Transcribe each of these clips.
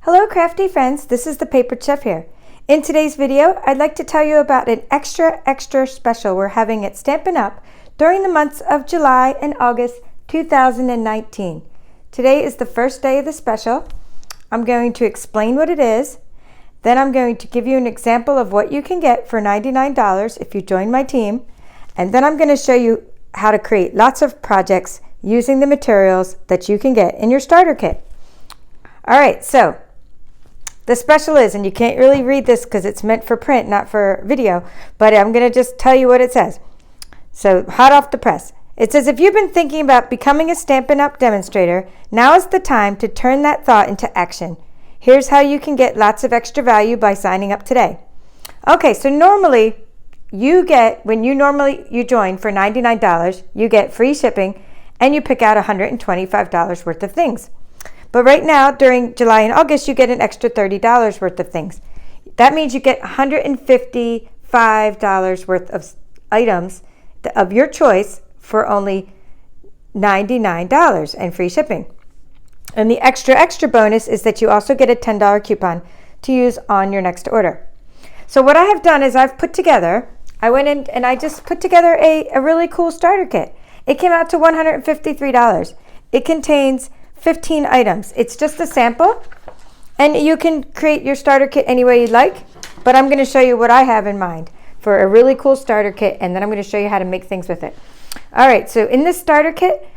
Hello crafty friends, this is the Paper Chef here. In today's video, I'd like to tell you about an extra special we're having at Stampin' Up! During the months of July and August 2019. Today is the first day of the special. I'm going to explain what it is. Then I'm going to give you an example of what you can get for $99 if you join my team. And then I'm going to show you how to create lots of projects using the materials that you can get in your starter kit. All right, so the special is, and you can't really read this because it's meant for print, not for video, but I'm going to just tell you what it says. So, hot off the press. It says, if you've been thinking about becoming a Stampin' Up! Demonstrator, now is the time to turn that thought into action. Here's how you can get lots of extra value by signing up today. Okay, so normally you get, when you join for $99, you get free shipping and you pick out $125 worth of things. But right now, during July and August, you get an extra $30 worth of things. That means you get $155 worth of items of your choice for only $99 and free shipping. And the extra bonus is that you also get a $10 coupon to use on your next order. So what I have done is I went in and I just put together a really cool starter kit. It came out to $153. It contains 15 items. It's just a sample, and you can create your starter kit any way you'd like, but I'm going to show you what I have in mind for a really cool starter kit, and then I'm going to show you how to make things with it. All right, so in this starter kit,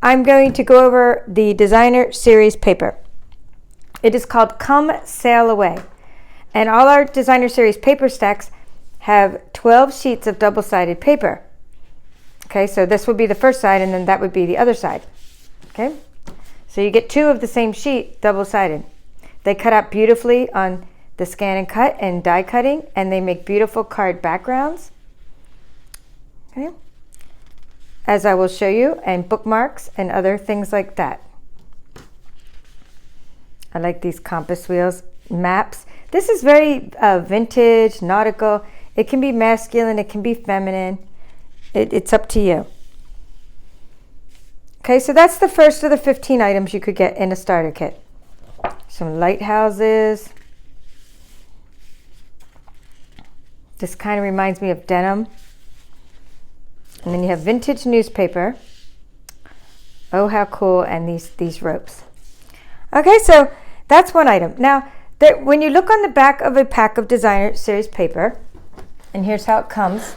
I'm going to go over the designer series paper. It is called Come Sail Away, and all our designer series paper stacks have 12 sheets of double-sided paper. Okay, so this would be the first side, and then that would be the other side. Okay. So you get two of the same sheet, double-sided. They cut out beautifully on the ScanNCut and die cutting, and they make beautiful card backgrounds. Okay. As I will show you, and bookmarks and other things like that. I like these compass wheels, maps. This is very vintage, nautical. It can be masculine, it can be feminine. It's up to you. Okay, so that's the first of the 15 items you could get in a starter kit. Some lighthouses. This kind of reminds me of denim. And then you have vintage newspaper. Oh, how cool, and these ropes. Okay, so that's one item. Now, when you look on the back of a pack of designer series paper, and here's how it comes,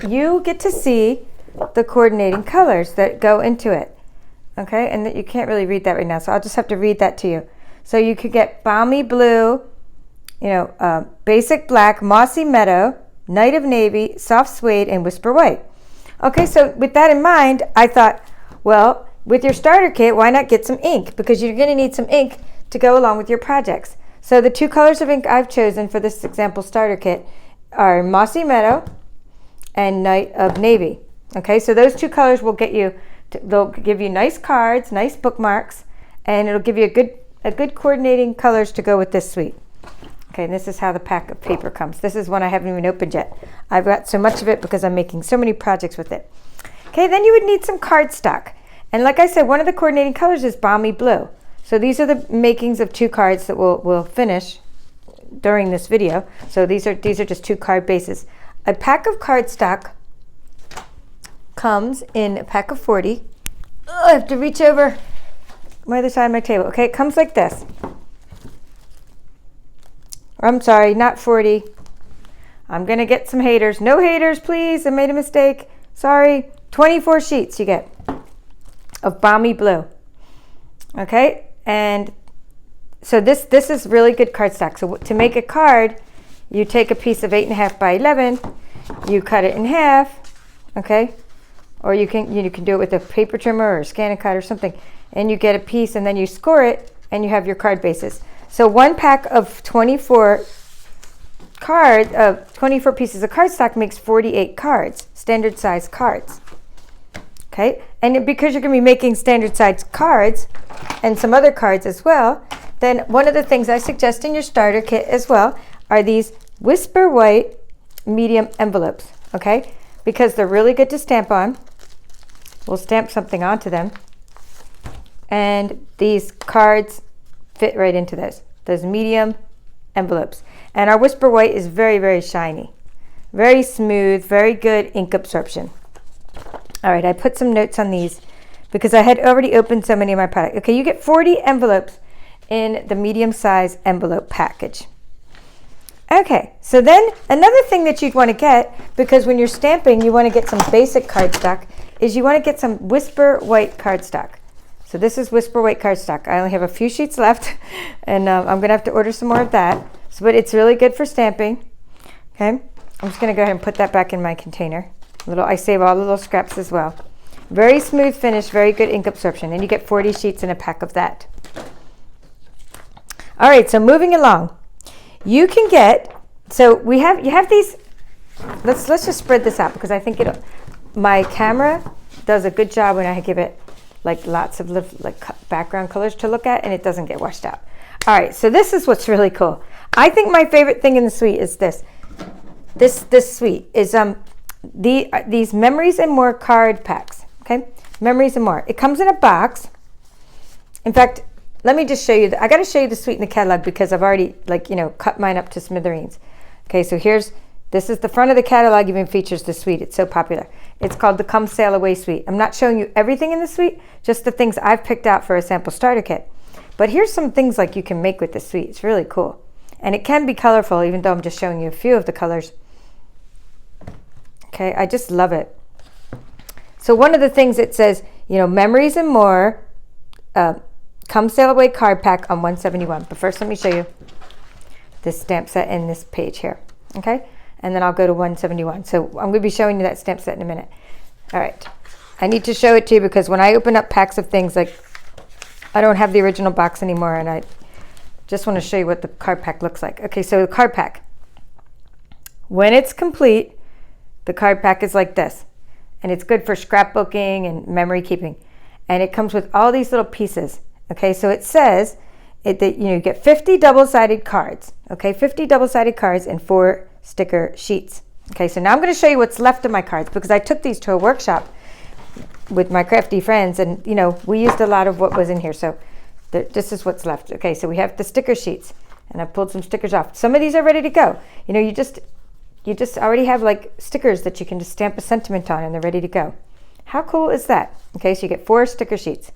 you get to see the coordinating colors that go into it. Okay, and that you can't really read that right now, so I'll just have to read that to you. So you could get balmy blue, basic black, mossy meadow, night of navy, soft suede, and whisper white. Okay, so with that in mind, I thought, well, with your starter kit, why not get some ink? Because you're going to need some ink to go along with your projects. So the two colors of ink I've chosen for this example starter kit are mossy meadow and night of navy. Okay, so those two colors will get you. They'll give you nice cards, nice bookmarks, and it'll give you a good coordinating colors to go with this suite. Okay, and this is how the pack of paper comes. This is one I haven't even opened yet. I've got so much of it because I'm making so many projects with it. Okay, then you would need some cardstock. And like I said, one of the coordinating colors is balmy blue. So these are the makings of two cards that we'll finish during this video. So these are just two card bases. A pack of cardstock comes in a pack of 40. I have to reach over my other side of my table. Okay, it comes like this. I'm sorry, not 40. I'm going to get some haters. No haters, please. I made a mistake. Sorry. 24 sheets you get of balmy blue. Okay, and so this is really good cardstock. So to make a card, you take a piece of 8.5 by 11, you cut it in half, okay? Or you can do it with a paper trimmer or ScanNCut or something, and you get a piece and then you score it and you have your card bases. So one pack of 24 pieces of cardstock makes 48 cards, standard size cards. Okay, and because you're going to be making standard size cards and some other cards as well, then one of the things I suggest in your starter kit as well are these whisper white medium envelopes. Okay, because they're really good to stamp on. We'll stamp something onto them. And these cards fit right into those. those medium envelopes. And our Whisper White is very, very shiny. Very smooth, very good ink absorption. All right, I put some notes on these because I had already opened so many of my products. Okay, you get 40 envelopes in the medium size envelope package. Okay, so then another thing that you'd want to get, because when you're stamping, you want to get some basic cardstock, is you want to get some Whisper White cardstock. So this is Whisper White cardstock. I only have a few sheets left, and I'm going to have to order some more of that. So, but it's really good for stamping. Okay, I'm just going to go ahead and put that back in my container. I save all the little scraps as well. Very smooth finish, very good ink absorption, and you get 40 sheets in a pack of that. All right, so moving along. You can get, so you have these, let's just spread this out because I think my camera does a good job when I give it like lots of background colors to look at, and it doesn't get washed out. All right, so this is what's really cool. I think my favorite thing in the suite is this suite is these Memories and More card packs, okay? Memories and More. It comes in a box. In fact, let me just show you. I got to show you the suite in the catalog because I've already cut mine up to smithereens. Okay, so this is the front of the catalog. Even features the suite. It's so popular. It's called the Come Sail Away suite. I'm not showing you everything in the suite, just the things I've picked out for a sample starter kit. But here's some things like you can make with the suite. It's really cool, and it can be colorful, even though I'm just showing you a few of the colors. Okay, I just love it. So one of the things it says, Memories and More. Come Sail Away card pack on 171. But first, let me show you this stamp set in this page here. Okay? And then I'll go to 171. So I'm going to be showing you that stamp set in a minute. All right. I need to show it to you because when I open up packs of things, like I don't have the original box anymore, and I just want to show you what the card pack looks like. Okay, so the card pack. When it's complete, the card pack is like this. And it's good for scrapbooking and memory keeping. And it comes with all these little pieces. Okay, so it says that you get 50 double-sided cards. Okay, 50 double-sided cards and 4 sticker sheets. Okay, so now I'm going to show you what's left of my cards because I took these to a workshop with my crafty friends, and we used a lot of what was in here. So this is what's left. Okay, so we have the sticker sheets, and I pulled some stickers off. Some of these are ready to go. You just already have like stickers that you can just stamp a sentiment on, and they're ready to go. How cool is that? Okay, so you get 4 sticker sheets.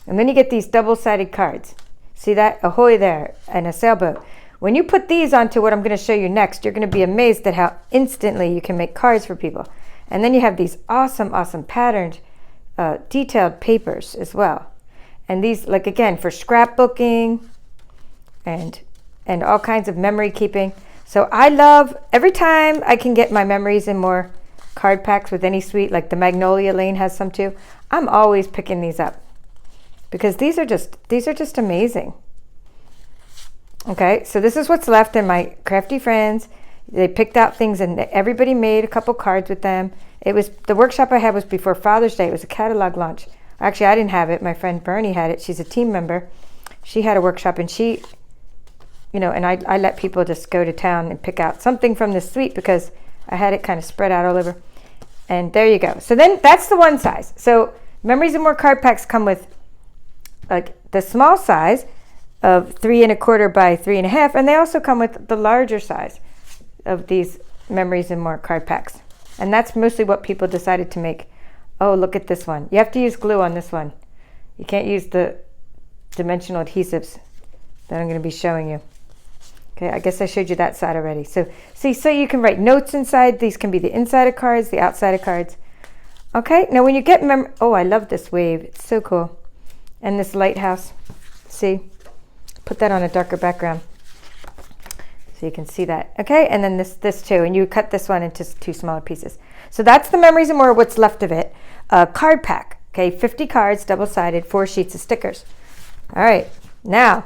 And then you get these double-sided cards. See that? Ahoy there, and a sailboat. When you put these onto what I'm going to show you next, you're going to be amazed at how instantly you can make cards for people. And then you have these awesome, awesome patterned, detailed papers as well. And these, like again, for scrapbooking and all kinds of memory keeping. So I love, every time I can get my Memories and More card packs with any suite, like the Magnolia Lane has some too, I'm always picking these up. Because these are just amazing. Okay, so this is what's left in my crafty friends. They picked out things and everybody made a couple cards with them. It was, the workshop I had was before Father's Day. It was a catalog launch. Actually, I didn't have it. My friend Bernie had it. She's a team member. She had a workshop, and she, and I let people just go to town and pick out something from this suite because I had it kind of spread out all over. And there you go. So then that's the one size. So Memories and More card packs come with like the small size of 3 1/4 by 3 1/2, and they also come with the larger size of these Memories and More card packs. And that's mostly what people decided to make. Oh, look at this one. You have to use glue on this one. You can't use the dimensional adhesives that I'm going to be showing you. Okay, I guess I showed you that side already. So see, so you can write notes inside. These can be the inside of cards, the outside of cards. Okay, now when you get oh, I love this wave. It's so cool. And this lighthouse, see, put that on a darker background so you can see that. Okay, and then this too, and you cut this one into 2 smaller pieces. So that's the Memories and More, what's left of it. Card pack, okay, 50 cards, double-sided, 4 sheets of stickers. All right, now,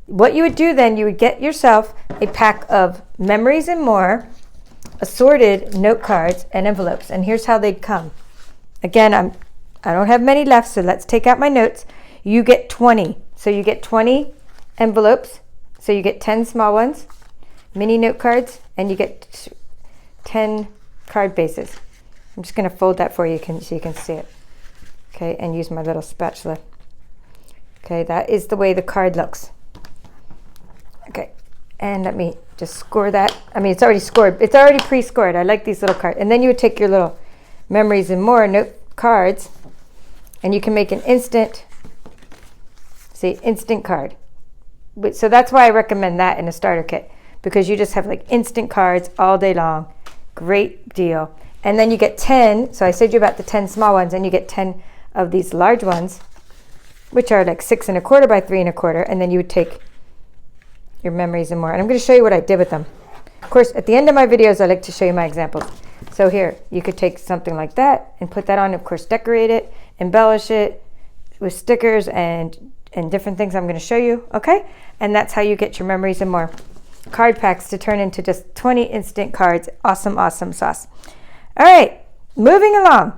what you would do then, you would get yourself a pack of Memories and More assorted note cards and envelopes, and here's how they'd come. Again, I don't have many left, so let's take out my notes. You get 20. So you get 20 envelopes. So you get 10 small ones, mini note cards, and you get 10 card bases. I'm just going to fold that for you so you can see it. Okay, and use my little spatula. Okay, that is the way the card looks. Okay, and let me just score that. I mean, it's already scored. It's already pre-scored. I like these little cards. And then you would take your little memories and more note cards, and you can make an instant card. So that's why I recommend that in a starter kit, because you just have like instant cards all day long. Great deal. And then you get 10. So I said you about the 10 small ones, and you get 10 of these large ones, which are like 6 1/4 by 3 1/4. And then you would take your memories and more. And I'm going to show you what I did with them. Of course, at the end of my videos, I like to show you my examples. So here, you could take something like that and put that on, of course, decorate it, embellish it with stickers and different things I'm going to show you, okay? And that's how you get your memories and more. Card packs to turn into just 20 instant cards. Awesome, awesome sauce. All right, moving along.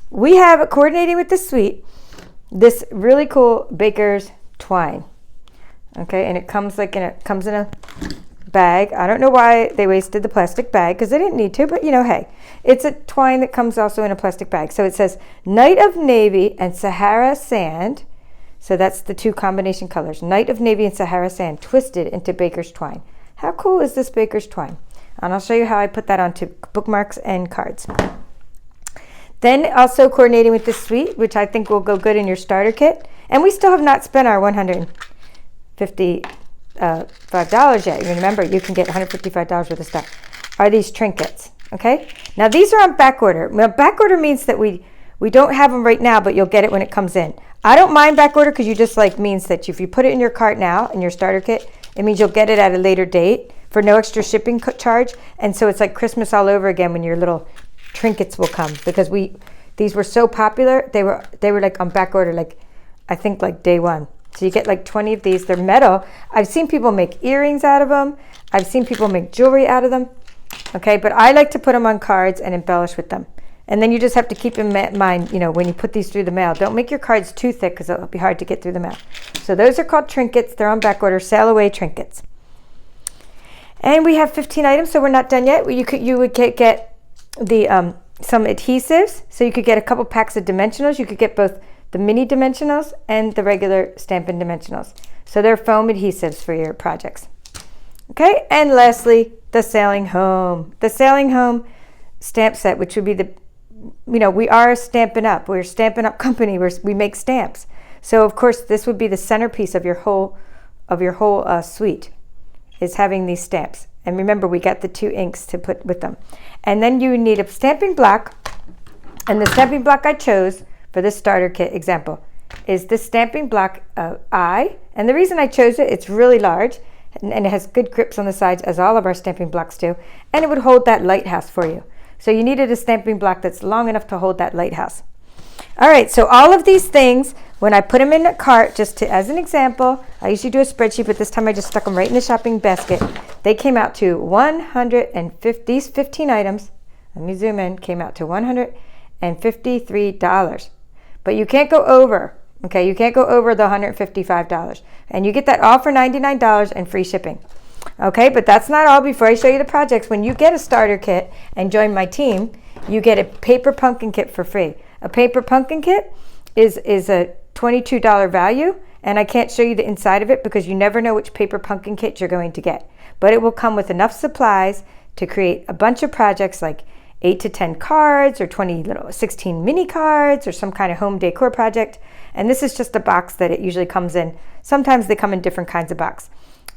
We have, coordinating with the suite, this really cool baker's twine. Okay, and it comes in a bag. I don't know why they wasted the plastic bag, because they didn't need to, but you know, hey, it's a twine that comes also in a plastic bag. So it says Night of Navy and Sahara Sand. So that's the two combination colors, Night of Navy and Sahara Sand, twisted into baker's twine. How cool is this baker's twine? And I'll show you how I put that onto bookmarks and cards. Then also coordinating with this suite, which I think will go good in your starter kit. And we still have not spent our $155 yet. Remember, you can get $155 worth of stuff. Are these trinkets? Okay. Now these are on back order. Now back order means that we don't have them right now, but you'll get it when it comes in. I don't mind back order, because you just like means that if you put it in your cart now in your starter kit, it means you'll get it at a later date for no extra shipping charge. And so it's like Christmas all over again when your little trinkets will come, because these were so popular. They were like on back order, like I think like day one. So you get like 20 of these. They're metal. I've seen people make earrings out of them. I've seen people make jewelry out of them. Okay, but I like to put them on cards and embellish with them. And then you just have to keep in mind, you know, when you put these through the mail, don't make your cards too thick, because it'll be hard to get through the mail. So those are called trinkets. They're on back order, sail away trinkets. And we have 15 items, so we're not done yet. You would get the some adhesives. So you could get a couple packs of dimensionals. You could get both the mini dimensionals and the regular Stampin' dimensionals. So they're foam adhesives for your projects. Okay, and lastly, the Sailing Home. The Sailing Home stamp set, which would be we are Stampin' Up. We're a Stampin' Up company. We make stamps. So of course, this would be the centerpiece of your whole suite, is having these stamps. And remember, we got the 2 inks to put with them. And then you need a stamping block. And the stamping block I chose for this starter kit example is this stamping block I. And the reason I chose it, it's really large, and it has good grips on the sides, as all of our stamping blocks do. And it would hold that lighthouse for you. So you needed a stamping block that's long enough to hold that lighthouse. All right, so all of these things, when I put them in a cart, as an example, I usually do a spreadsheet, but this time I just stuck them right in the shopping basket. They came out to 150, these 15 items, let me zoom in, came out to $153. But you can't go over, okay? You can't go over the $155. And you get that all for $99 and free shipping. Okay, but that's not all. Before I show you the projects, when you get a starter kit and join my team, you get a paper pumpkin kit for free. A paper pumpkin kit is a $22 value, and I can't show you the inside of it because you never know which paper pumpkin kit you're going to get. But it will come with enough supplies to create a bunch of projects, like 8 to 10 cards or 16 mini cards or some kind of home decor project. And this is just a box that it usually comes in. Sometimes they come in different kinds of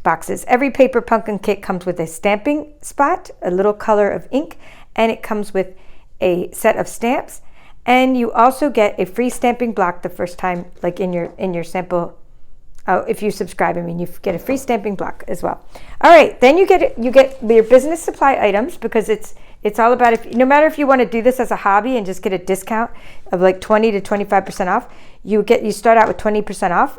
boxes. Every paper pumpkin kit comes with a stamping spot, a little color of ink, and it comes with a set of stamps. And you also get a free stamping block the first time, like in your sample. Oh, if you subscribe, you get a free stamping block as well. All right, then you get your business supply items, because it's all about, no matter if you want to do this as a hobby and just get a discount of like 20 to 25% off, you start out with 20% off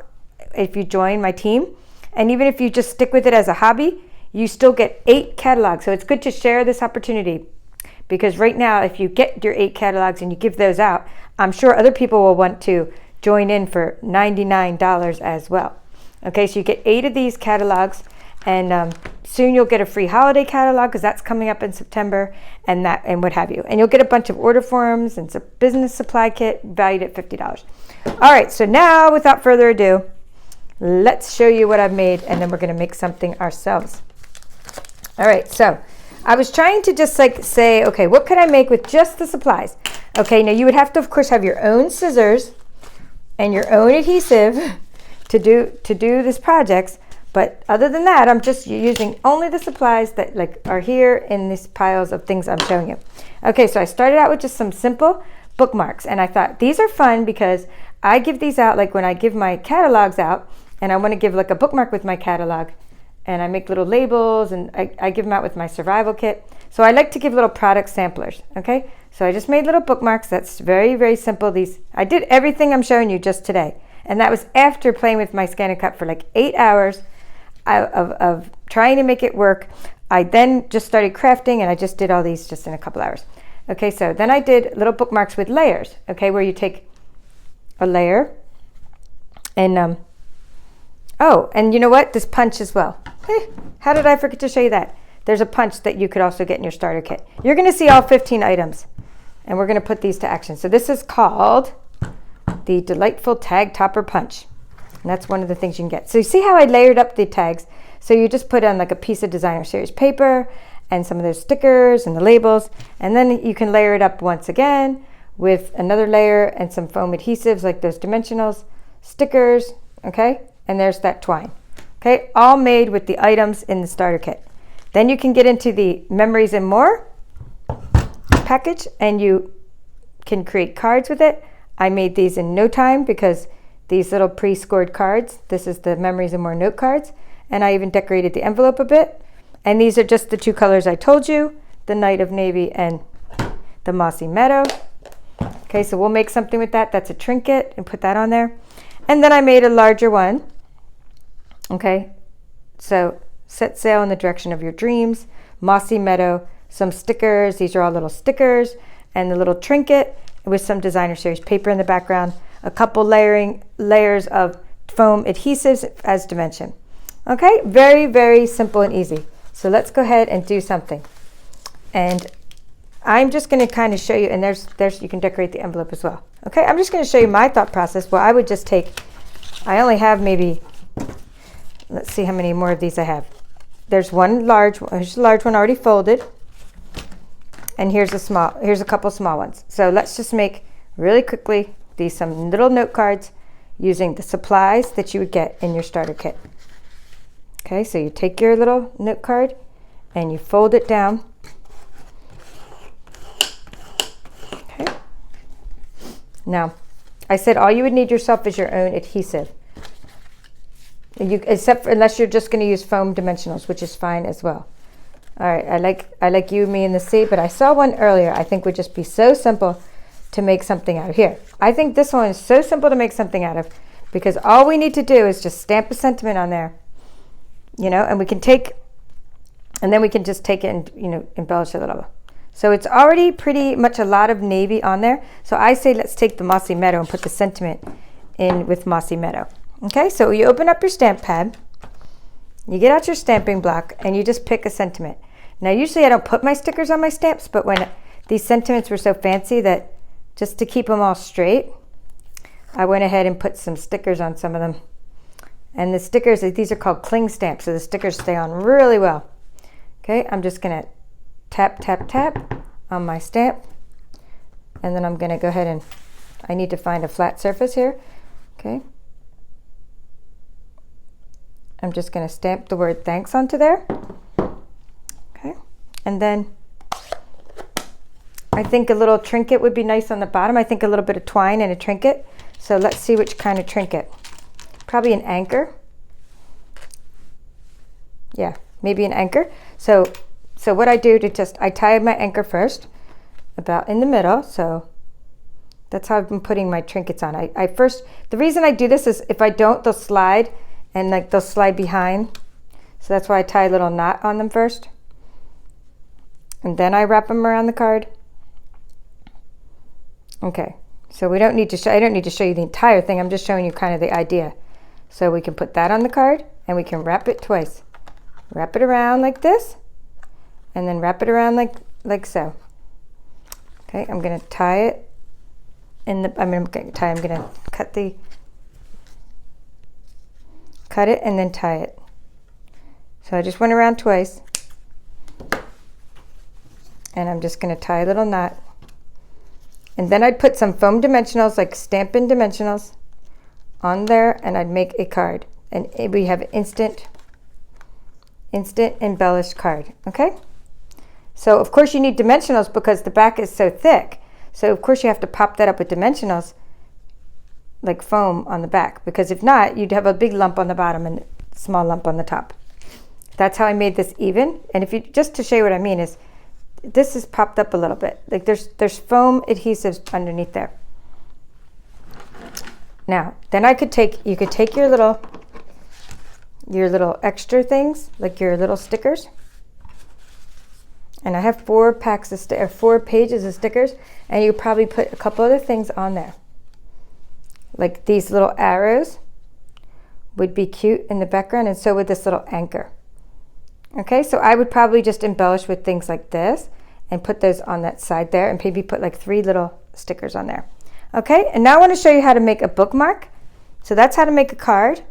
if you join my team. And even if you just stick with it as a hobby, you still get 8 catalogs. So it's good to share this opportunity, because right now, if you get your 8 catalogs and you give those out, I'm sure other people will want to join in for $99 as well. Okay, so you get 8 of these catalogs, and soon you'll get a free holiday catalog, because that's coming up in September, and what have you. And you'll get a bunch of order forms and some business supply kit valued at $50. All right, so now without further ado, let's show you what I've made, and then we're going to make something ourselves. All right, so I was trying to just like say, okay, what could I make with just the supplies? Okay, now you would have to, of course, have your own scissors and your own adhesive to do this projects. But other than that, I'm just using only the supplies that like are here in these piles of things I'm showing you. Okay, so I started out with just some simple bookmarks, and I thought these are fun because I give these out like when I give my catalogs out, and I want to give like a bookmark with my catalog, and I make little labels, and I give them out with my survival kit. So I like to give little product samplers, okay? So I just made little bookmarks. That's very, very simple. I did everything I'm showing you just today. And that was after playing with my ScanNCut for like 8 hours of trying to make it work. I then just started crafting, and I just did all these just in a couple hours. Okay, so then I did little bookmarks with layers, okay, where you take a layer and, oh, and you know what? This punch as well. Hey, how did I forget to show you that? There's a punch that you could also get in your starter kit. You're going to see all 15 items, and we're going to put these to action. So this is called the Delightful Tag Topper Punch, and that's one of the things you can get. So you see how I layered up the tags? So you just put on like a piece of designer series paper and some of those stickers and the labels, and then you can layer it up once again with another layer and some foam adhesives like those dimensionals, stickers, okay? And there's that twine, okay? All made with the items in the starter kit. Then you can get into the Memories and More package, and you can create cards with it. I made these in no time because these little pre-scored cards, this is the Memories and More note cards, and I even decorated the envelope a bit. And these are just the two colors I told you, the Night of Navy and the Mossy Meadow. Okay, so we'll make something with that. That's a trinket, and put that on there. And then I made a larger one. Okay, so set sail in the direction of your dreams, Mossy Meadow, some stickers. These are all little stickers, and the little trinket with some designer series paper in the background, a couple layers of foam adhesives as dimension. Okay, very, very simple and easy. So let's go ahead and do something. And I'm just going to kind of show you, and there's you can decorate the envelope as well. Okay, I'm just going to show you my thought process. Well, I would just take, I only have maybe, let's see how many more of these I have. There's one large one, here's a large one already folded, and here's a couple small ones. So let's just make really quickly these some little note cards using the supplies that you would get in your starter kit. Okay, so you take your little note card and you fold it down. Okay. Now, I said all you would need yourself is your own adhesive. Unless you're just going to use foam dimensionals, which is fine as well. All right, I like you, me, and the sea, but I saw one earlier I think would just be so simple to make something out of. Here, I think this one is so simple to make something out of because all we need to do is just stamp a sentiment on there, you know, and we can take, and then we can just take it and, you know, embellish a little. So it's already pretty much a lot of navy on there. So I say let's take the Mossy Meadow and put the sentiment in with Mossy Meadow. Okay, so you open up your stamp pad, you get out your stamping block, and you just pick a sentiment. Now, usually I don't put my stickers on my stamps, but when these sentiments were so fancy that just to keep them all straight, I went ahead and put some stickers on some of them. And the stickers, these are called cling stamps, so the stickers stay on really well. Okay, I'm just gonna tap, tap, tap on my stamp, and then I'm gonna go ahead and, I need to find a flat surface here. Okay. I'm just going to stamp the word thanks onto there. Okay. And then I think a little trinket would be nice on the bottom. I think a little bit of twine and a trinket. So let's see which kind of trinket. Probably an anchor. Yeah, maybe an anchor. So what I do to just, I tie my anchor first, about in the middle. So that's how I've been putting my trinkets on. I first, the reason I do this is if I don't, they'll slide. And like they'll slide behind. So that's why I tie a little knot on them first. And then I wrap them around the card. Okay, so I don't need to show you the entire thing. I'm just showing you kind of the idea. So we can put that on the card and we can wrap it twice. Wrap it around like this and then wrap it around like so. Okay, I'm gonna tie it in the, I'm gonna cut the, cut it, and then tie it. So I just went around twice, and I'm just going to tie a little knot. And then I'd put some foam dimensionals, like Stampin dimensionals, on there, and I'd make a card. And we have instant embellished card, okay? So of course you need dimensionals because the back is so thick. So of course you have to pop that up with dimensionals, like foam on the back, because if not, you'd have a big lump on the bottom and a small lump on the top. That's how I made this even. And if you, just to show you what I mean, is this is popped up a little bit. Like there's foam adhesives underneath there. Now, then you could take your little extra things, like your little stickers. And I have 4 pages of stickers, and you probably put a couple other things on there. Like these little arrows would be cute in the background, and so would this little anchor. Okay, so I would probably just embellish with things like this and put those on that side there, and maybe put like 3 little stickers on there. Okay, and now I want to show you how to make a bookmark. So that's how to make a card.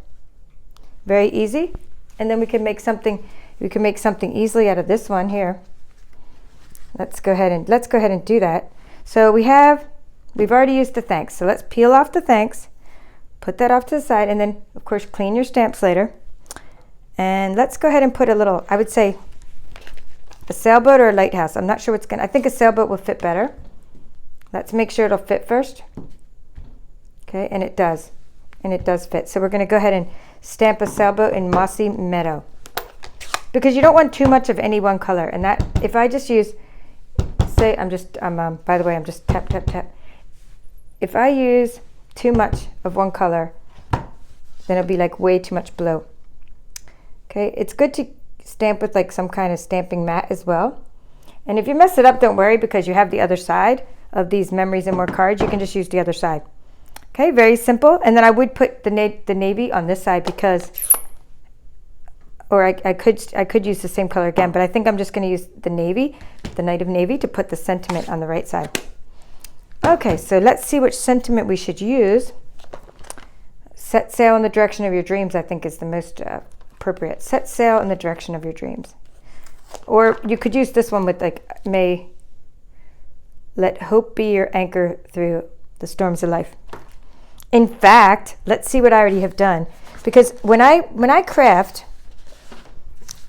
Very easy. And then we can make something easily out of this one here. Let's go ahead and do that. So we've already used the thanks. So let's peel off the thanks, put that off to the side, and then of course clean your stamps later. And let's go ahead and put a little, I would say a sailboat or a lighthouse. I'm not sure I think a sailboat will fit better. Let's make sure it'll fit first. Okay, and it does fit. So we're going to go ahead and stamp a sailboat in Mossy Meadow, because you don't want too much of any one color. And that, if I just use, say, by the way, I'm just tap, tap, tap. If I use too much of one color, then it'll be like way too much blue. Okay, it's good to stamp with like some kind of stamping mat as well. And if you mess it up, don't worry, because you have the other side of these Memories and More cards. You can just use the other side. Okay, very simple. And then I would put the navy on this side, because, or I could use the same color again, but I think I'm just going to use the navy, the Night of Navy, to put the sentiment on the right side. Okay, so let's see which sentiment we should use. Set sail in the direction of your dreams, I think, is the most appropriate. Set sail in the direction of your dreams. Or you could use this one with like, may let hope be your anchor through the storms of life. In fact, let's see what I already have done. Because when I craft,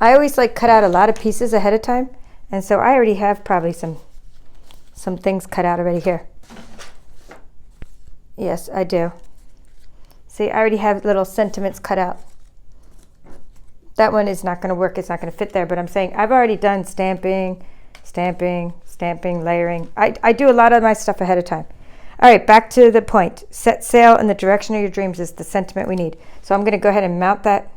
I always like cut out a lot of pieces ahead of time. And so I already have probably some things cut out already here. Yes, I do. See, I already have little sentiments cut out. That one is not going to work. It's not going to fit there. But I'm saying I've already done stamping, layering. I do a lot of my stuff ahead of time. All right, back to the point. Set sail in the direction of your dreams is the sentiment we need. So I'm going to go ahead and mount that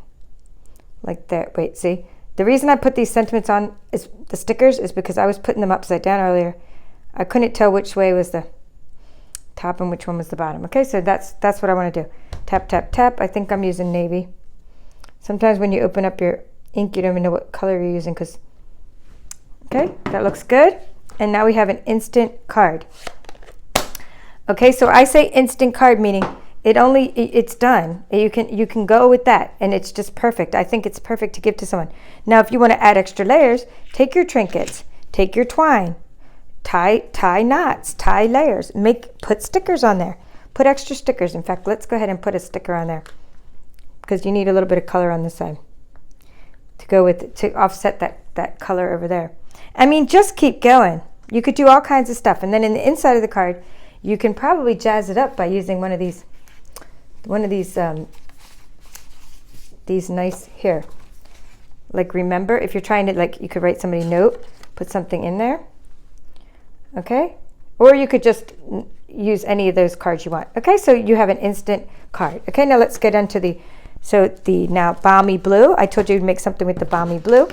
like that. Wait, see? The reason I put these sentiments on, is the stickers, is because I was putting them upside down earlier. I couldn't tell which way was the top and which one was the bottom. Okay, so that's what I want to do. Tap, tap, tap. I think I'm using navy. Sometimes when you open up your ink, you don't even know what color you're using. Okay, that looks good. And now we have an instant card. Okay, so I say instant card, meaning it's done. You can go with that, and it's just perfect. I think it's perfect to give to someone. Now, if you want to add extra layers, take your trinkets, take your twine, tie knots, tie layers, put stickers on there, put extra stickers. In fact, let's go ahead and put a sticker on there, because you need a little bit of color on this side to go with, to offset that color over there. I mean, just keep going. You could do all kinds of stuff, and then in the inside of the card, you can probably jazz it up by using one of these nice here. Like, remember, if you're trying to, like, you could write somebody a note, put something in there. Okay? Or you could just use any of those cards you want. Okay, so you have an instant card. Okay, now let's get into the now balmy blue. I told you to make something with the balmy blue.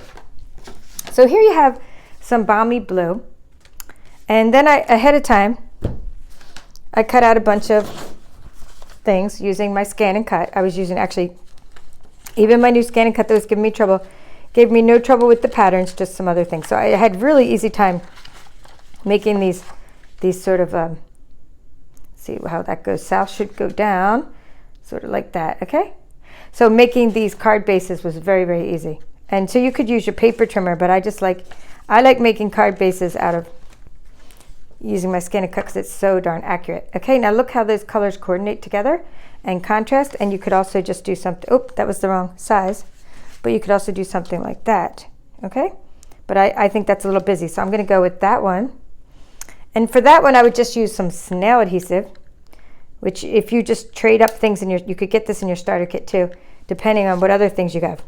So here you have some balmy blue. And then ahead of time, I cut out a bunch of things using my ScanNCut. I was using, actually, even my new ScanNCut that was giving me trouble, gave me no trouble with the patterns, just some other things. So I had really easy time making these sort of, see how that goes. South should go down, sort of like that, okay? So making these card bases was very, very easy. And so you could use your paper trimmer, but I like making card bases out of using my ScanNCut because it's so darn accurate. Okay, now look how those colors coordinate together and contrast. And you could also just do something, oh, that was the wrong size, but you could also do something like that. Okay, but I think that's a little busy, so I'm going to go with that one. And for that one, I would just use some snail adhesive, which if you just trade up things in you could get this in your starter kit too, depending on what other things you have.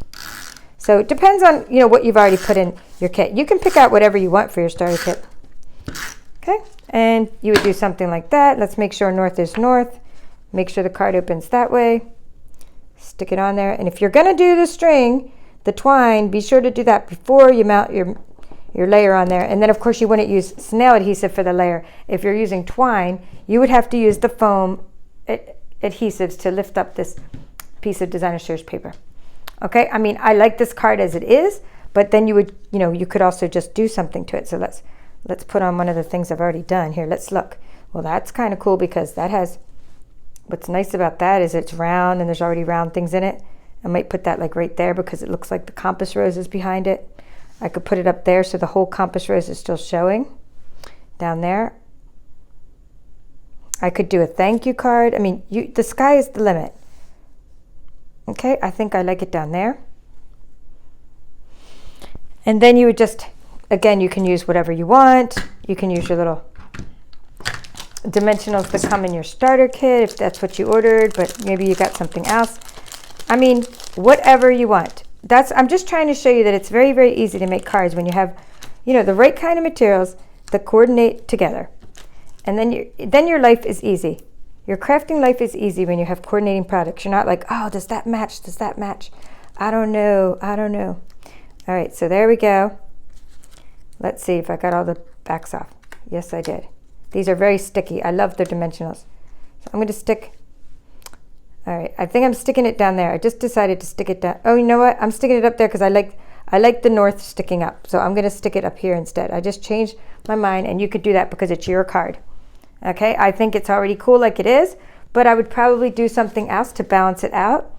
So it depends on, you know, what you've already put in your kit. You can pick out whatever you want for your starter kit. Okay, and you would do something like that. Let's make sure north is north. Make sure the card opens that way. Stick it on there. And if you're going to do the string, the twine, be sure to do that before you mount your layer on there. And then of course you wouldn't use snail adhesive for the layer. If you're using twine, you would have to use the foam adhesives to lift up this piece of Designer Shares paper. Okay, I mean, I like this card as it is, but then you would, you know, you could also just do something to it. So let's put on one of the things I've already done here. Let's look. Well, that's kind of cool because that has, what's nice about that is it's round and there's already round things in it. I might put that like right there because it looks like the compass rose is behind it. I could put it up there so the whole compass rose is still showing down there. I could do a thank you card. I mean, the sky is the limit. Okay, I think I like it down there. And then you would just, again, you can use whatever you want. You can use your little dimensionals that come in your starter kit if that's what you ordered, but maybe you got something else. I mean, whatever you want. I'm just trying to show you that it's very, very easy to make cards when you have, you know, the right kind of materials that coordinate together. And then your life is easy. Your crafting life is easy when you have coordinating products. You're not like, oh, does that match? Does that match? I don't know. I don't know. All right, so there we go. Let's see if I got all the backs off. Yes, I did. These are very sticky. I love their dimensionals. So I'm going to stick. All right, I think I'm sticking it down there. I just decided to stick it down. Oh, you know what? I'm sticking it up there because I like the north sticking up. So I'm going to stick it up here instead. I just changed my mind, and you could do that because it's your card. Okay, I think it's already cool like it is, but I would probably do something else to balance it out.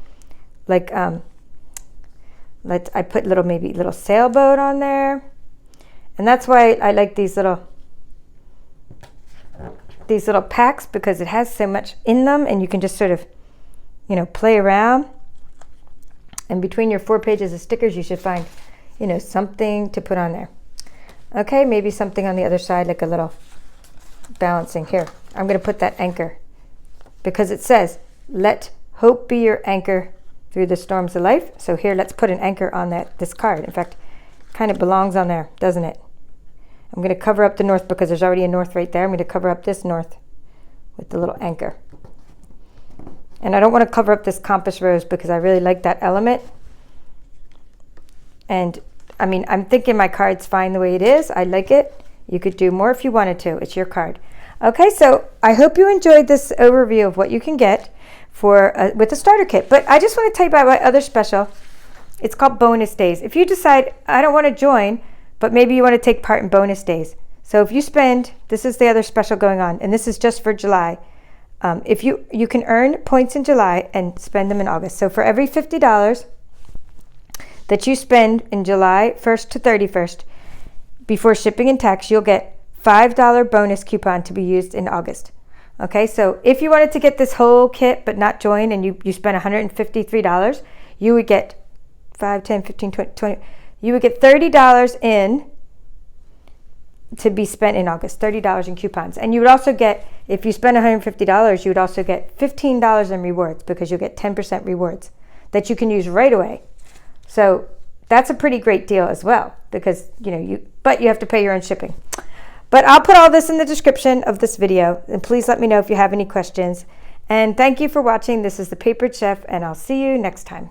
Like, I put maybe little sailboat on there. And that's why I like these little packs because it has so much in them and you can just sort of, you know, play around. And between your 4 pages of stickers, you should find, you know, something to put on there. Okay, maybe something on the other side, like a little balancing. Here, I'm going to put that anchor because it says, let hope be your anchor through the storms of life. So here, let's put an anchor on this card. In fact, kind of belongs on there, doesn't it? I'm going to cover up the north because there's already a north right there. I'm going to cover up this north with the little anchor. And I don't want to cover up this compass rose because I really like that element. And I mean, I'm thinking my card's fine the way it is. I like it. You could do more if you wanted to. It's your card. Okay, so I hope you enjoyed this overview of what you can get with the starter kit. But I just want to tell you about my other special. It's called Bonus Days. If you decide, I don't want to join, but maybe you want to take part in Bonus Days. So if you spend, this is the other special going on, and this is just for July. If you can earn points in July and spend them in August. So for every $50 that you spend in July 1st to 31st, before shipping and tax, you'll get $5 bonus coupon to be used in August. Okay, so if you wanted to get this whole kit but not join and you spend $153, you would get 5, 10, 15, 20, you would get $30 in to be spent in August, $30 in coupons. And you would also get, if you spend $150, you would also get $15 in rewards because you'll get 10% rewards that you can use right away. So that's a pretty great deal as well because, you know, but you have to pay your own shipping. But I'll put all this in the description of this video, and please let me know if you have any questions. And thank you for watching. This is The Papered Chef, and I'll see you next time.